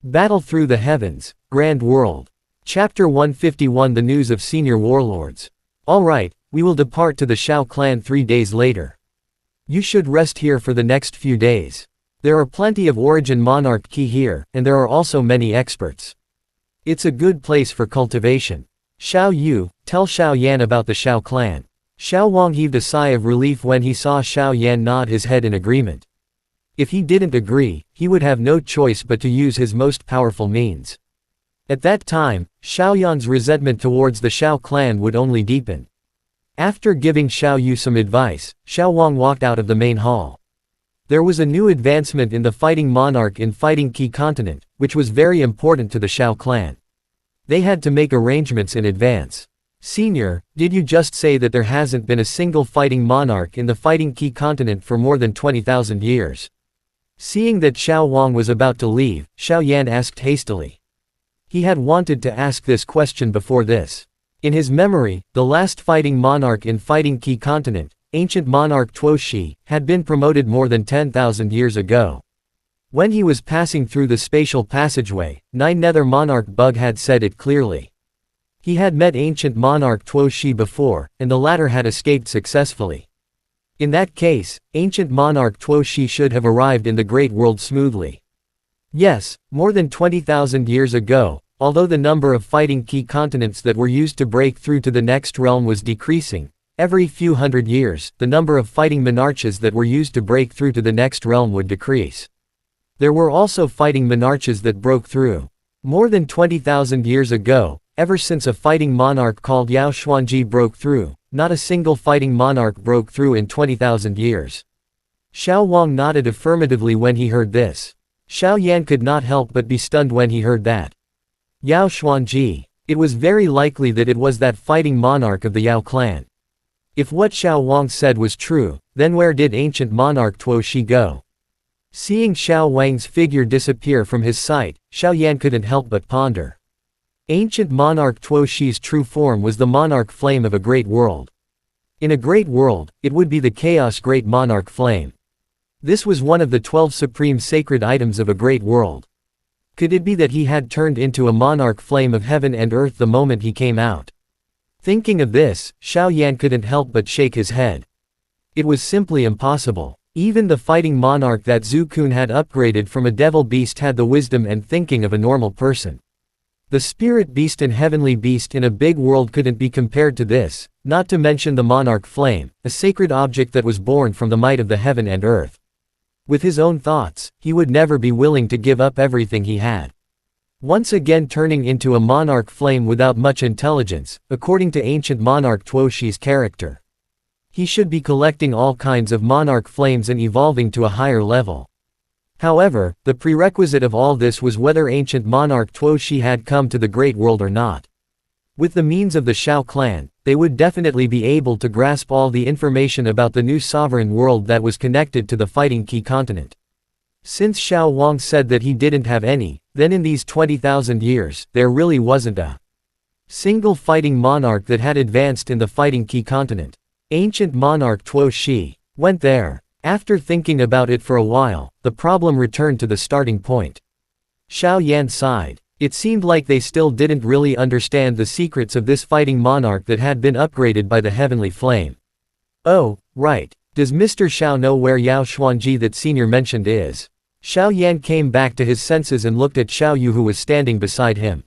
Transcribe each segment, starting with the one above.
Battle Through the Heavens, Grand World. Chapter 151 The News of Senior Warlords. Alright, we will depart to the Shao clan 3 days later. You should rest here for the next few days. There are plenty of Origin Monarch Key here, and there are also many experts. It's a good place for cultivation. Xiao Yu, tell Xiao Yan about the Shao clan. Xiao Wang heaved a sigh of relief when he saw Xiao Yan nod his head in agreement. If he didn't agree, he would have no choice but to use his most powerful means. At that time, Xiao Yan's resentment towards the Shao clan would only deepen. After giving Xiao Yu some advice, Xiao Wang walked out of the main hall. There was a new advancement in the fighting monarch in Fighting Key Continent, which was very important to the Shao clan. They had to make arrangements in advance. Senior, did you just say that there hasn't been a single fighting monarch in the Fighting Key Continent for more than 20,000 years? Seeing that Xiao Wang was about to leave, Xiao Yan asked hastily. He had wanted to ask this question before this. In his memory, the last fighting monarch in Fighting Key Continent, ancient monarch Tuo Shi, had been promoted more than 10,000 years ago. When he was passing through the spatial passageway, Nine-Nether monarch Bug had said it clearly. He had met ancient monarch Tuo Shi before, and the latter had escaped successfully. In that case, ancient monarch Tuo Shi should have arrived in the Great World smoothly. Yes, more than 20,000 years ago, although the number of fighting key continents that were used to break through to the next realm was decreasing, every few hundred years, the number of fighting monarches that were used to break through to the next realm would decrease. There were also fighting monarches that broke through. More than 20,000 years ago, ever since a fighting monarch called Yao Xuanji broke through, not a single fighting monarch broke through in 20,000 years. Xiao Wang nodded affirmatively when he heard this. Xiao Yan could not help but be stunned when he heard that. Yao Xuanji. It was very likely that it was that fighting monarch of the Yao clan. If what Xiao Wang said was true, then where did ancient monarch Tuo Shi go? Seeing Xiao Wang's figure disappear from his sight, Xiao Yan couldn't help but ponder. Ancient monarch Tuo Shi's true form was the monarch flame of a great world. In a great world, it would be the chaos great monarch flame. This was one of the 12 supreme sacred items of a great world. Could it be that he had turned into a monarch flame of heaven and earth the moment he came out? Thinking of this, Xiao Yan couldn't help but shake his head. It was simply impossible. Even the fighting monarch that Zhu Kun had upgraded from a devil beast had the wisdom and thinking of a normal person. The spirit beast and heavenly beast in a big world couldn't be compared to this, not to mention the monarch flame, a sacred object that was born from the might of the heaven and earth. With his own thoughts, he would never be willing to give up everything he had. Once again turning into a monarch flame without much intelligence, according to ancient monarch Tuo Shi's character. He should be collecting all kinds of monarch flames and evolving to a higher level. However, the prerequisite of all this was whether ancient monarch Tuo Shi had come to the Great World or not. With the means of the Shao clan, they would definitely be able to grasp all the information about the new sovereign world that was connected to the Fighting Key Continent. Since Xiao Wang said that he didn't have any, then in these 20,000 years, there really wasn't a single fighting monarch that had advanced in the Fighting Key Continent. Ancient monarch Tuo Shi went there. After thinking about it for a while, the problem returned to the starting point. Xiao Yan sighed. It seemed like they still didn't really understand the secrets of this fighting monarch that had been upgraded by the heavenly flame. Oh, right. Does Mr. Xiao know where Yao Xuanji that senior mentioned is? Xiao Yan came back to his senses and looked at Xiao Yu who was standing beside him.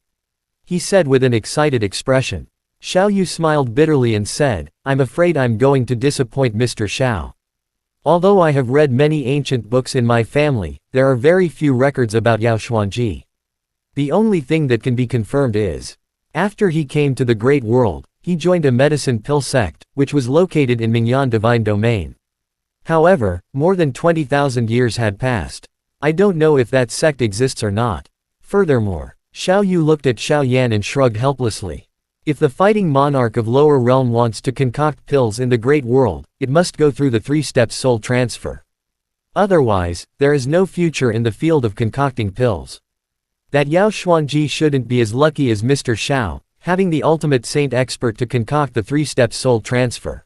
He said with an excited expression. Xiao Yu smiled bitterly and said, I'm afraid I'm going to disappoint Mr. Xiao. Although I have read many ancient books in my family, there are very few records about Yao Xuanji. The only thing that can be confirmed is, after he came to the Great World, he joined a medicine pill sect, which was located in Mingyan Divine Domain. However, more than 20,000 years had passed. I don't know if that sect exists or not. Furthermore, Xiao Yu looked at Xiao Yan and shrugged helplessly. If the fighting monarch of lower realm wants to concoct pills in the Great World, it must go through the 3-step soul transfer. Otherwise, there is no future in the field of concocting pills. That Yao Xuanji shouldn't be as lucky as Mr. Xiao, having the ultimate saint expert to concoct the 3-step soul transfer.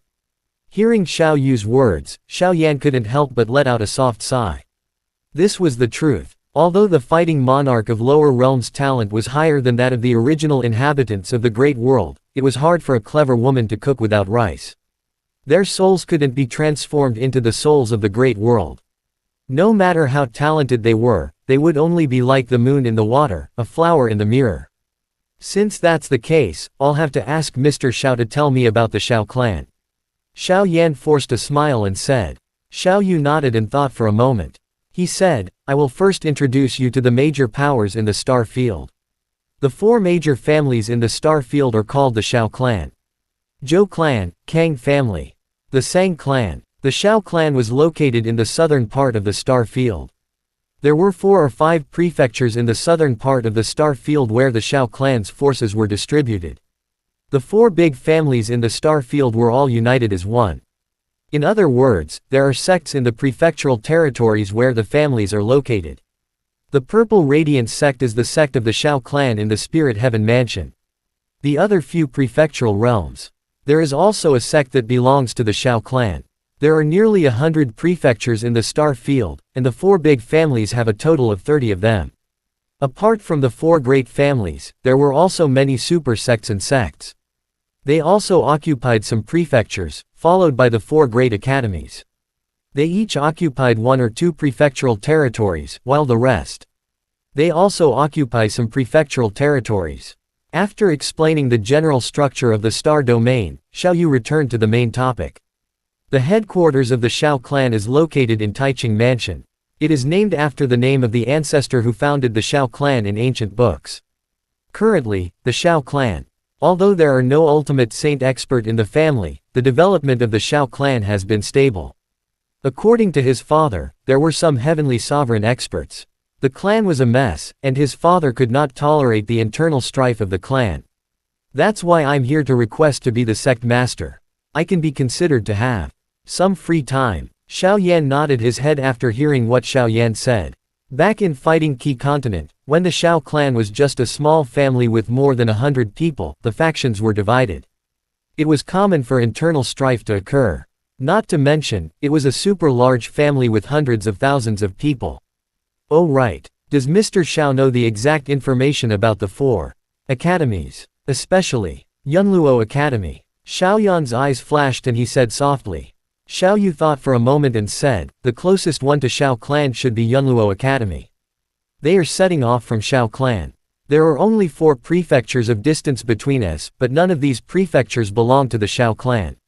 Hearing Xiao Yu's words, Xiao Yan couldn't help but let out a soft sigh. This was the truth. Although the fighting monarch of lower realms' talent was higher than that of the original inhabitants of the great world, it was hard for a clever woman to cook without rice. Their souls couldn't be transformed into the souls of the great world. No matter how talented they were, they would only be like the moon in the water, a flower in the mirror. Since that's the case, I'll have to ask Mr. Xiao to tell me about the Xiao clan. Xiao Yan forced a smile and said. Xiao Yu nodded and thought for a moment. He said, I will first introduce you to the major powers in the star field. The 4 major families in the star field are called the Xiao clan. Zhou clan, Kang family. The Sang clan. The Xiao clan was located in the southern part of the star field. There were 4 or 5 prefectures in the southern part of the star field where the Xiao clan's forces were distributed. The 4 big families in the star field were all united as one. In other words, there are sects in the prefectural territories where the families are located. The Purple Radiance sect is the sect of the Xiao clan in the Spirit Heaven Mansion. The other few prefectural realms. There is also a sect that belongs to the Xiao clan. There are nearly 100 prefectures in the star field, and the 4 big families have a total of 30 of them. Apart from the 4 great families, there were also many super sects and sects. They also occupied some prefectures, followed by the 4 great academies. They each occupied 1 or 2 prefectural territories, while the rest. They also occupy some prefectural territories. After explaining the general structure of the star domain, Xiao Yu returned to the main topic. The headquarters of the Xiao clan is located in Taiching Mansion. It is named after the name of the ancestor who founded the Xiao clan in ancient books. Currently, the Xiao clan. Although there are no ultimate saint expert in the family, the development of the Xiao clan has been stable. According to his father, there were some heavenly sovereign experts. The clan was a mess, and his father could not tolerate the internal strife of the clan. That's why I'm here to request to be the sect master. I can be considered to have some free time. Xiao Yan nodded his head after hearing what Xiao Yan said. Back in Fighting Key Continent, when the Xiao clan was just a small family with more than 100 people, the factions were divided. It was common for internal strife to occur. Not to mention, it was a super large family with hundreds of thousands of people. Oh right. Does Mr. Xiao know the exact information about the 4 academies? Especially Yunluo Academy. Xiao Yan's eyes flashed and he said softly. Xiao Yu thought for a moment and said, the closest one to Xiao clan should be Yunluo Academy. They are setting off from Xiao clan. There are only 4 prefectures of distance between us, but none of these prefectures belong to the Xiao clan.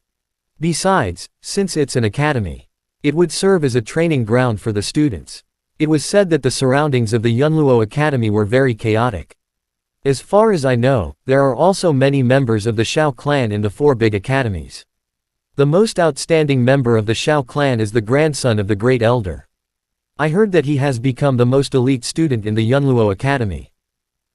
Besides, since it's an academy, it would serve as a training ground for the students. It was said that the surroundings of the Yunluo Academy were very chaotic. As far as I know, there are also many members of the Xiao clan in the 4 big academies. The most outstanding member of the Xiao clan is the grandson of the Great Elder. I heard that he has become the most elite student in the Yunluo Academy.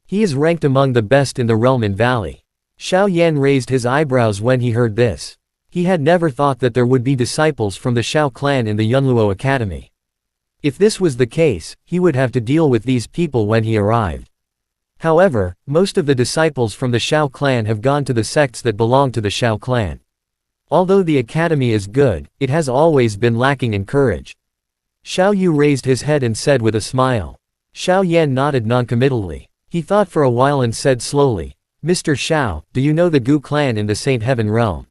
He is ranked among the best in the realm and valley. Xiao Yan raised his eyebrows when he heard this. He had never thought that there would be disciples from the Xiao clan in the Yunluo Academy. If this was the case, he would have to deal with these people when he arrived. However, most of the disciples from the Xiao clan have gone to the sects that belong to the Xiao clan. Although the academy is good, it has always been lacking in courage. Xiao Yu raised his head and said with a smile. Xiao Yan nodded noncommittally. He thought for a while and said slowly, Mr. Xiao, do you know the Gu clan in the Saint Heaven realm?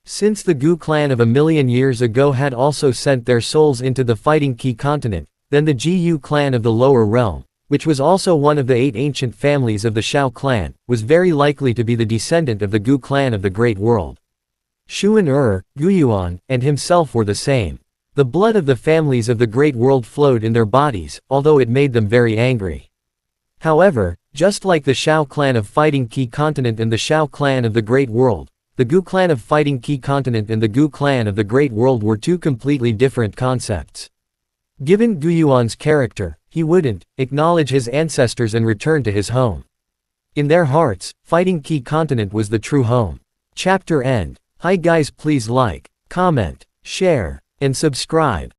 Since the Gu clan of 1,000,000 years ago had also sent their souls into the Fighting Key Continent, then the Gu clan of the lower realm, which was also one of the 8 ancient families of the Xiao clan, was very likely to be the descendant of the Gu clan of the Great World. Xuan Guyuan, and himself were the same. The blood of the families of the Great World flowed in their bodies, although it made them very angry. However, just like the Xiao clan of Fighting Key Continent and the Xiao clan of the Great World, the Gu clan of Fighting Key Continent and the Gu clan of the Great World were 2 completely different concepts. Given Guyuan's character, he wouldn't acknowledge his ancestors and return to his home. In their hearts, Fighting Key Continent was the true home. Chapter end. Hi guys, please like, comment, share, and subscribe.